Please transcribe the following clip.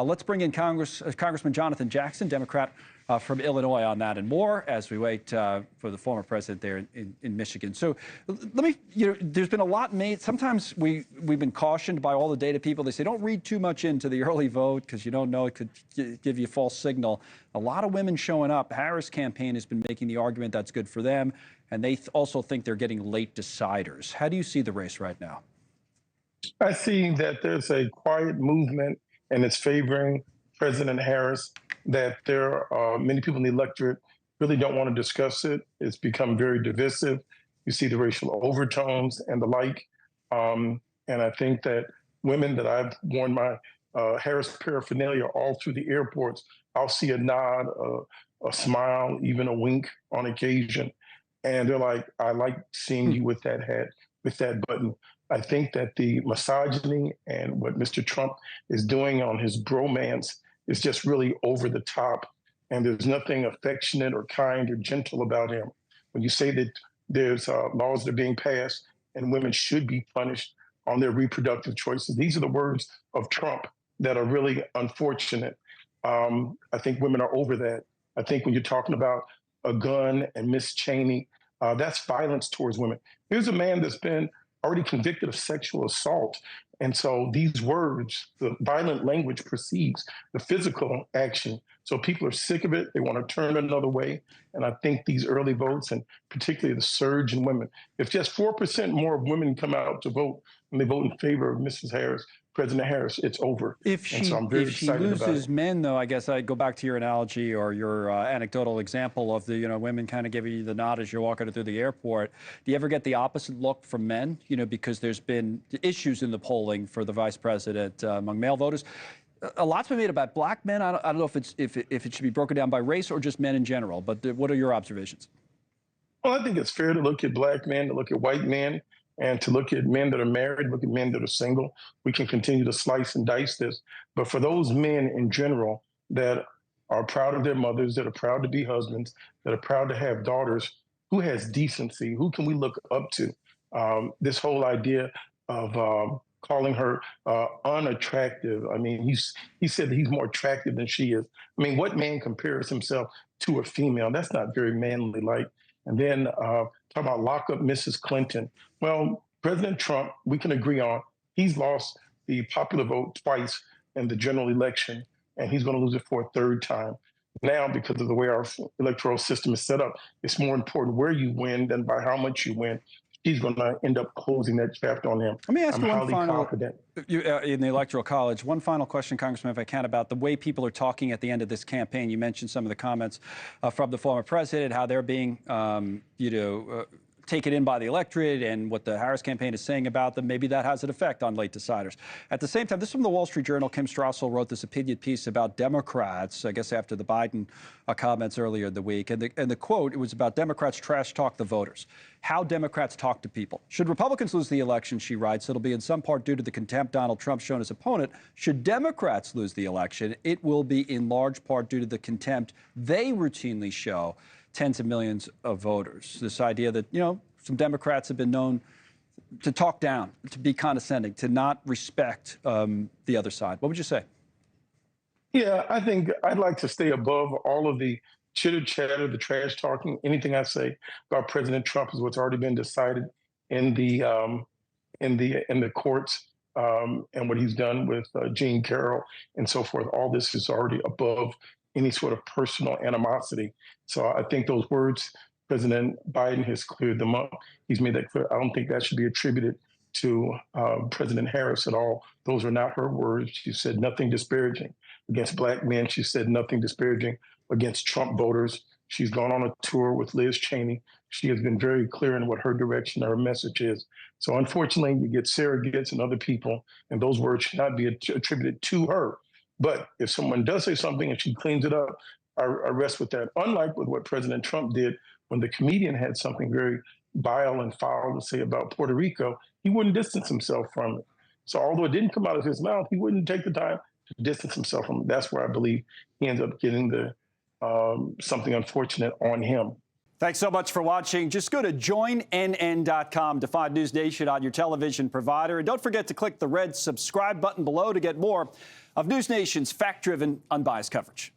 Let's bring in Congressman Jonathan Jackson, Democrat from Illinois, on that and more as we wait for the former president there in Michigan. So let me, there's been a lot made. Sometimes we've been cautioned by all the data people. They say don't read too much into the early vote because you don't know, it could give you a false signal. A lot of women showing up. Harris campaign has been making the argument that's good for them, and they also think they're getting late deciders. How do you see the race right now? I see that there's a quiet movement, and it's favoring President Harris, that there are many people in the electorate really don't want to discuss it. It's become very divisive. You see the racial overtones and the like. And I think that women that I've worn my Harris paraphernalia all through the airports, I'll see a nod, a smile, even a wink on occasion. And they're like, I like seeing you with that hat, with that button. I think that the misogyny and what Mr. Trump is doing on his bromance is just really over the top. And there's nothing affectionate or kind or gentle about him. When you say that there's laws that are being passed and women should be punished on their reproductive choices, these are the words of Trump that are really unfortunate. I think women are over that. I think when you're talking about a gun and Miss Cheney, that's violence towards women. Here's a man that's been already convicted of sexual assault. And so these words, the violent language precedes the physical action. So people are sick of it. They want to turn another way. And I think these early votes, and particularly the surge in women, if just 4% more women come out to vote and they vote in favor of Mrs. Harris, President Harris, it's over. If she loses men, though, I guess I go back to your analogy or your anecdotal example of the, women kind of giving you the nod as you're walking through the airport. Do you ever get the opposite look from men? Because there's been issues in the polling for the vice president among male voters. A lot's been made about black men. I don't know if it should be broken down by race or just men in general. But what are your observations? Well, I think it's fair to look at black men, to look at white men, and to look at men that are married, look at men that are single. We can continue to slice and dice this. But for those men in general that are proud of their mothers, that are proud to be husbands, that are proud to have daughters, who has decency? Who can we look up to? This whole idea of calling her unattractive. I mean, he said that he's more attractive than she is. I mean, what man compares himself to a female? That's not very manly-like. And then talk about lock up Mrs. Clinton. Well, President Trump, we can agree on, he's lost the popular vote twice in the general election, and he's going to lose it for a third time. Now, because of the way our electoral system is set up, it's more important where you win than by how much you win. He's going to end up closing that chapter on him. Let me ask you one final, in the Electoral College, one final question, Congressman, if I can, about the way people are talking at the end of this campaign. You mentioned some of the comments from the former president, how they're being, taken in by the electorate and what the Harris campaign is saying about them. Maybe that has an effect on late deciders. At the same time, this is from the Wall Street Journal. Kim Strassel wrote this opinion piece about Democrats, I guess after the Biden comments earlier in the week. And the quote, it was about Democrats trash talk the voters, how Democrats talk to people. Should Republicans lose the election, she writes, it'll be in some part due to the contempt Donald Trump shown his opponent. Should Democrats lose the election, it will be in large part due to the contempt they routinely show tens of millions of voters. This idea that, some Democrats have been known to talk down, to be condescending, to not respect the other side. What would you say? Yeah, I think I'd like to stay above all of the chitter chatter, the trash talking. Anything I say about President Trump is what's already been decided in the courts, and what he's done with Jean Carroll and so forth. All this is already above any sort of personal animosity. So I think those words, President Biden has cleared them up. He's made that clear. I don't think that should be attributed to President Harris at all. Those are not her words. She said nothing disparaging against black men. She said nothing disparaging against Trump voters. She's gone on a tour with Liz Cheney. She has been very clear in what her direction, her message is. So unfortunately, you get surrogates and other people, and those words should not be attributed to her. But if someone does say something and she cleans it up, I rest with that. Unlike with what President Trump did when the comedian had something very vile and foul to say about Puerto Rico, he wouldn't distance himself from it. So although it didn't come out of his mouth, he wouldn't take the time to distance himself from it. That's where I believe he ends up getting the something unfortunate on him. Thanks so much for watching. Just go to joinnn.com to find News Nation on your television provider. And don't forget to click the red subscribe button below to get more of News Nation's fact-driven, unbiased coverage.